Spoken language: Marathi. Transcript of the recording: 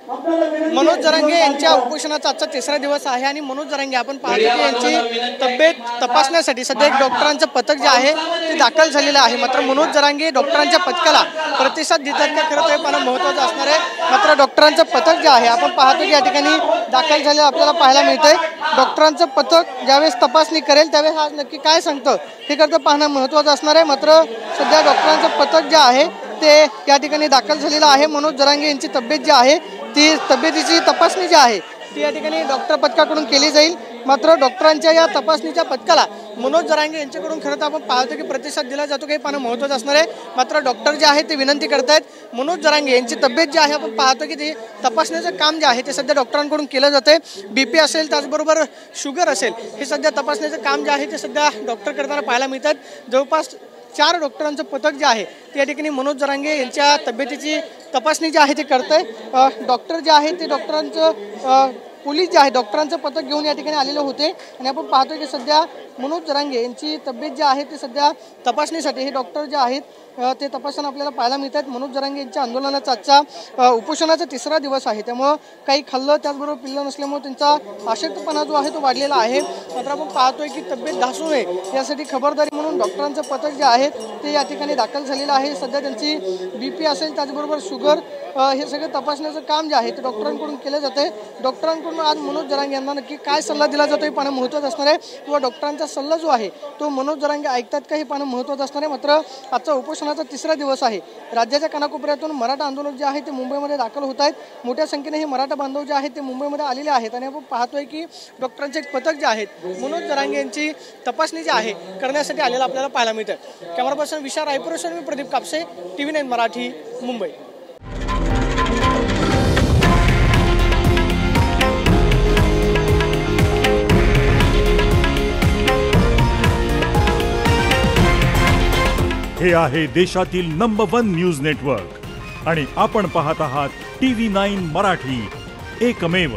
मनोज जरांगे यांच्या उपोषणाचा आजचा तिसरा दिवस आहे आणि मनोज जरांगे आपण पाहतो की यांची तब्येत तपासण्यासाठी सध्या एक डॉक्टरांचं पथक जे आहे ते दाखल झालेलं आहे। मात्र मनोज जरांगे डॉक्टरांच्या पथकाला प्रतिसाद देतात का, खरं तर हे पाहणं महत्त्वाचं असणार आहे। मात्र डॉक्टरांचं पथक जे आहे आपण पाहतो की या ठिकाणी दाखल झालेलं आपल्याला पाहायला मिळतंय। डॉक्टरांचं पथक ज्यावेळेस तपासणी करेल त्यावेळेस आज नक्की काय सांगतं हे खरं तर पाहणं महत्त्वाचं असणार आहे। मात्र सध्या डॉक्टरांचं पथक जे आहे ते या ठिकाणी दाखल झालेलं आहे। मनोज जरांगे यांची तब्येत जी आहे ती तब्येतीची तपासणी जी आहे ती या ठिकाणी डॉक्टर पथकाकडून केली जाईल। मात्र डॉक्टरांच्या या तपासणीच्या पथकाला मनोज जरांगे यांच्याकडून खरं तर आपण पाहतो की प्रतिसाद दिला जातो की पाहणं महत्त्वाचं असणार आहे। मात्र डॉक्टर जे आहे ते विनंती करतायत मनोज जरांगे यांची तब्येत जी आहे आपण पाहतो की ते तपासण्याचं काम जे आहे ते सध्या डॉक्टरांकडून केलं जाते। बीपी असेल त्याचबरोबर शुगर असेल हे सध्या तपासण्याचं काम जे आहे ते सध्या डॉक्टर करताना पाहायला मिळतात। जवळपास 4 डॉक्टरांचं पथक जे आहे त्या ठिकाणी मनोज जरांगे यांच्या तब्येतीची तपासणी जी आहे ते करतंय। डॉक्टर जे आहे ते डॉक्टरांचं पोलीस जे आहे डॉक्टरांचं पथक घेऊन या ठिकाणी आलेले होते आणि आपण पाहतोय की सध्या मनोज जरांगे यांची तब्येत जी आहे ते सध्या तपासणीसाठी हे डॉक्टर जे आहेत ते तपासताना आपल्याला पाहायला मिळतात। मनोज जरांगे यांच्या आंदोलनाचा आजचा उपोषणाचा तिसरा दिवस आहे, त्यामुळं काही खाल्लं त्याचबरोबर पिल्लं नसल्यामुळे त्यांचा अशक्तपणा जो आहे तो वाढलेला आहे। मात्र आपण पाहतोय की तब्येत ढासू नये यासाठी खबरदारी म्हणून डॉक्टरांचं पथक जे आहे ते या ठिकाणी दाखल झालेलं आहे। सध्या त्यांची बीपी असेल त्याचबरोबर शुगर हे सगळं तपासण्याचं काम जे आहे ते डॉक्टरांकडून केलं जाते। डॉक्टरांकडून आज मनोज जरांगे यांना नक्की काय सल्ला दिला जातो हे पाहणं महत्त्वाचं असणार आहे किंवा डॉक्टरांचा सल्ला जो आहे तो मनोज जरांगे ऐकतात का हे पाहणं महत्त्वाचं असणार आहे। मात्र आजचा उपोषणाचा तिसरा दिवस आहे। राज्याच्या कानाकोपऱ्यातून मराठा आंदोलक जे आहे ते मुंबईमध्ये दाखल होत आहेत। मोठ्या संख्येने हे मराठा बांधव जे आहेत ते मुंबईमध्ये आलेले आहेत आणि आपण पाहतोय की डॉक्टरांचे एक पथक जे आहेत मनोज जरांगे यांची तपासणी जी आहे करण्यासाठी आलेलं आपल्याला पाहायला मिळतं। कॅमेरा पर्सन विशाल रायपूरसह मी प्रदीप कापसे, TV9 मराठी, मुंबई। हे आहे देशातील नंबर 1 न्यूज नेटवर्क आणि आपण पाहत आहात TV9 मराठी, एकमेव।